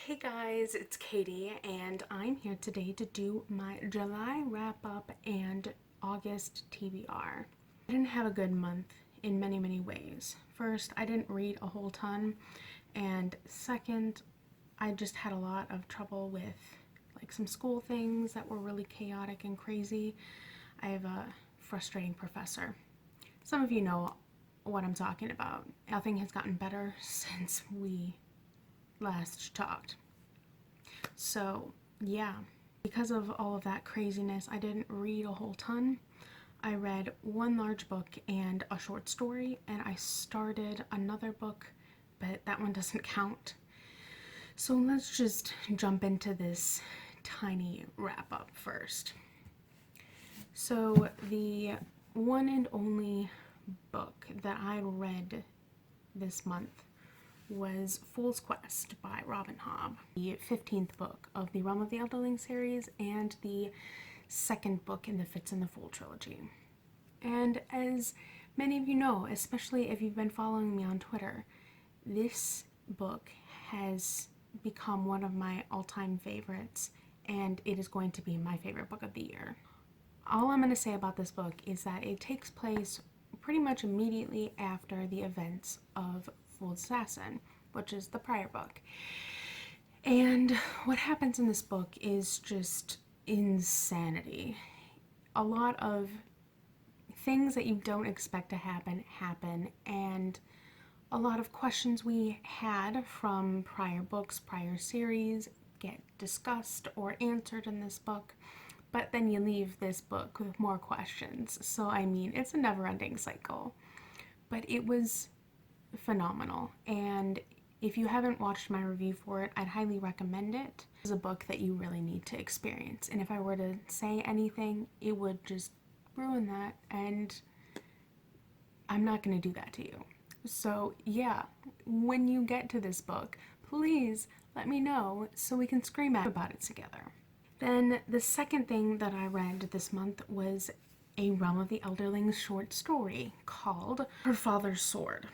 Hey guys, it's Katie and I'm here today to do my July wrap up and August TBR. I didn't have a good month in many ways. First, I didn't read a whole ton, and second, I just had a lot of trouble with like some school things that were really chaotic and crazy. I have a frustrating professor. Some of you know what I'm talking about. Nothing has gotten better since we last talked. So yeah, because of all of that craziness, I didn't read a whole ton. I read one large book and a short story, and I started another book, but that one doesn't count. So let's just jump into this tiny wrap up first. So the one and only book that I read this month was Fool's Quest by Robin Hobb, the 15th book of the Realm of the Elderling series and the second book in the Fitz and the Fool trilogy. And as many of you know, especially if you've been following me on Twitter, this book has become one of my all-time favorites, and it is going to be my favorite book of the year. All I'm going to say about this book is that it takes place pretty much immediately after the events of Fool's Assassin, which is the prior book. And what happens in this book is just insanity. A lot of things that you don't expect to happen, and a lot of questions we had from prior books, prior series get discussed or answered in this book. But then you leave this book with more questions. So I mean, it's a never-ending cycle. But it was phenomenal, and if you haven't watched my review for it, I'd highly recommend it. It's a book that you really need to experience, and if I were to say anything, it would just ruin that, and I'm not going to do that to you. So yeah, when you get to this book, please let me know so we can scream about it together. Then the second thing that I read this month was a Realm of the Elderlings short story called Her Father's Sword.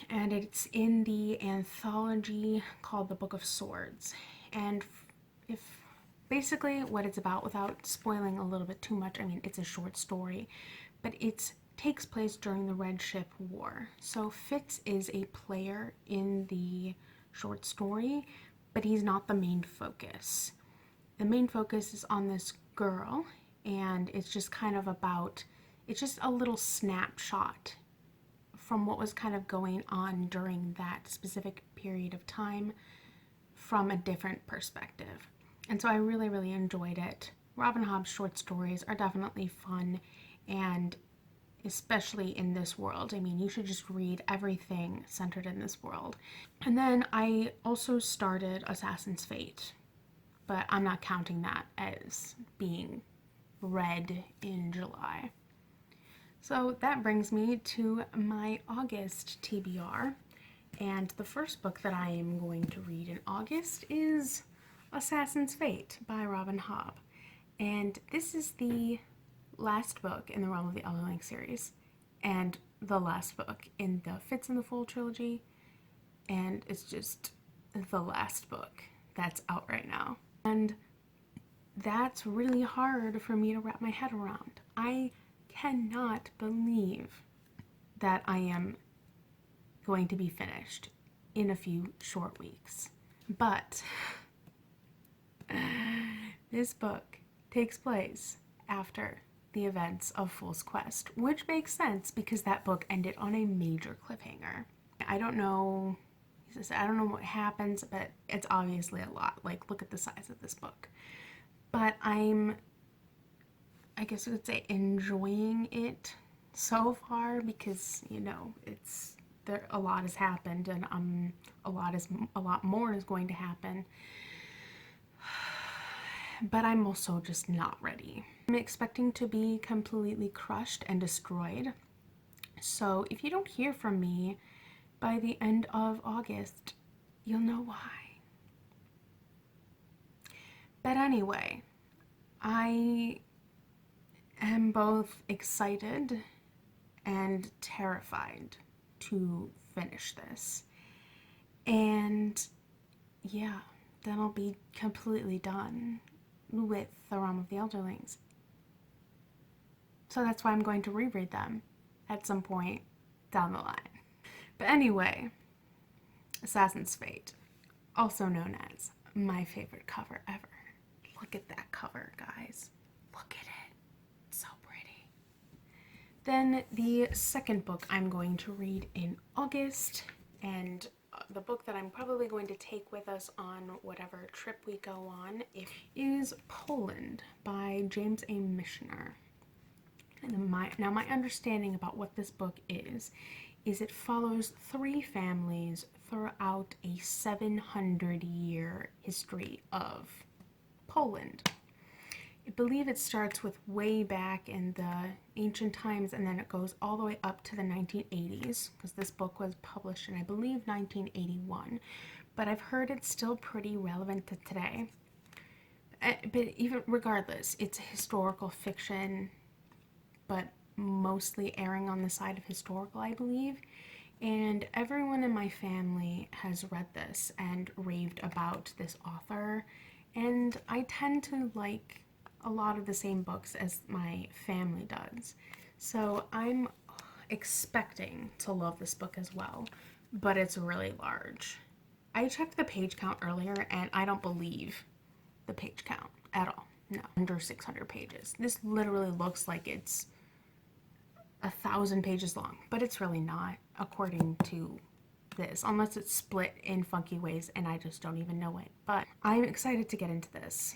And it's in the anthology called The Book of Swords. And if basically what it's about, without spoiling a little bit too much, I mean, it's a short story, but it takes place during the Red Ship War. So Fitz is a player in the short story, but he's not the main focus. The main focus is on this girl, and it's just kind of about, it's just a little snapshot from what was kind of going on during that specific period of time from a different perspective. And so I really enjoyed it. Robin Hobb's short stories are definitely fun, and especially in this world. I mean, you should just read everything centered in this world. And then I also started Assassin's Fate, but I'm not counting that as being read in July. So that brings me to my August TBR, and the first book that I am going to read in August is Assassin's Fate by Robin Hobb. And this is the last book in the Realm of the Elderling series, and the last book in the Fitz and the Fool trilogy, and it's just the last book that's out right now. And that's really hard for me to wrap my head around. I cannot believe that I am going to be finished in a few short weeks. But this book takes place after the events of Fool's Quest, which makes sense because that book ended on a major cliffhanger. I don't know what happens, but it's obviously a lot. Like, look at the size of this book. But I guess I would say enjoying it so far because, you know, a lot has happened, and a lot more is going to happen. But I'm also just not ready. I'm expecting to be completely crushed and destroyed. So if you don't hear from me by the end of August, you'll know why. But anyway, I am both excited and terrified to finish this. And yeah, then I'll be completely done with The Realm of the Elderlings. So that's why I'm going to reread them at some point down the line. But anyway, Assassin's Fate, also known as my favorite cover ever. Look at that cover, guys. Look at it. It's so pretty. Then the second book I'm going to read in August, and the book that I'm probably going to take with us on whatever trip we go on, is Poland by James A. Michener. And my understanding about what this book is it follows 3 families throughout a 700-year history of Poland. I believe it starts with way back in the ancient times, and then it goes all the way up to the 1980s, because this book was published in, I believe, 1981. But I've heard it's still pretty relevant to today. But even regardless, it's historical fiction, but mostly erring on the side of historical, I believe. And everyone in my family has read this and raved about this author. And I tend to like a lot of the same books as my family does. So I'm expecting to love this book as well, but it's really large. I checked the page count earlier and I don't believe the page count at all. No, under 600 pages. This literally looks like it's 1,000 pages long, but it's really not, according to this, unless it's split in funky ways and I just don't even know it. But I'm excited to get into this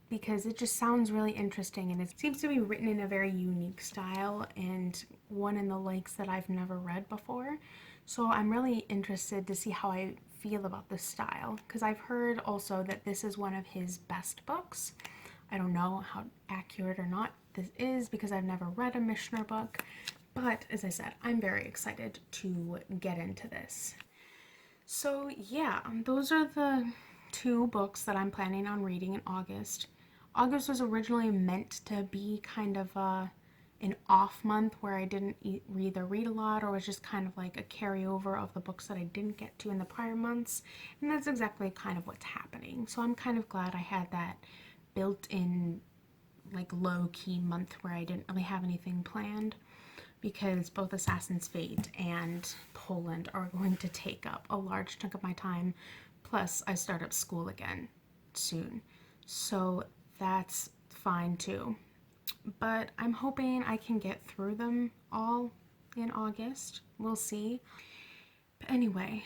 because it just sounds really interesting, and it seems to be written in a very unique style and one in the likes that I've never read before. So I'm really interested to see how I feel about this style, because I've heard also that this is one of his best books. I don't know how accurate or not this is because I've never read a Michener book, but as I said, I'm very excited to get into this. So yeah, those are the 2 books that I'm planning on reading in August. August was originally meant to be kind of an off month where I didn't either read a lot or was just kind of like a carryover of the books that I didn't get to in the prior months, and that's exactly kind of what's happening. So I'm kind of glad I had that built-in, like, low-key month where I didn't really have anything planned, because both Assassin's Fate and Poland are going to take up a large chunk of my time, plus I start up school again soon, so that's fine too. But I'm hoping I can get through them all in August. We'll see. But anyway,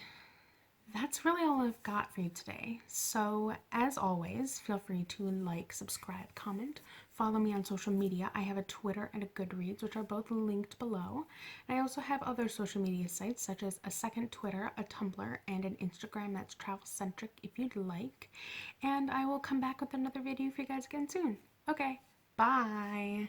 that's really all I've got for you today. So as always, feel free to like, subscribe, comment, follow me on social media. I have a Twitter and a Goodreads, which are both linked below. And I also have other social media sites such as a second Twitter, a Tumblr, and an Instagram that's travel-centric if you'd like. And I will come back with another video for you guys again soon. Okay, bye!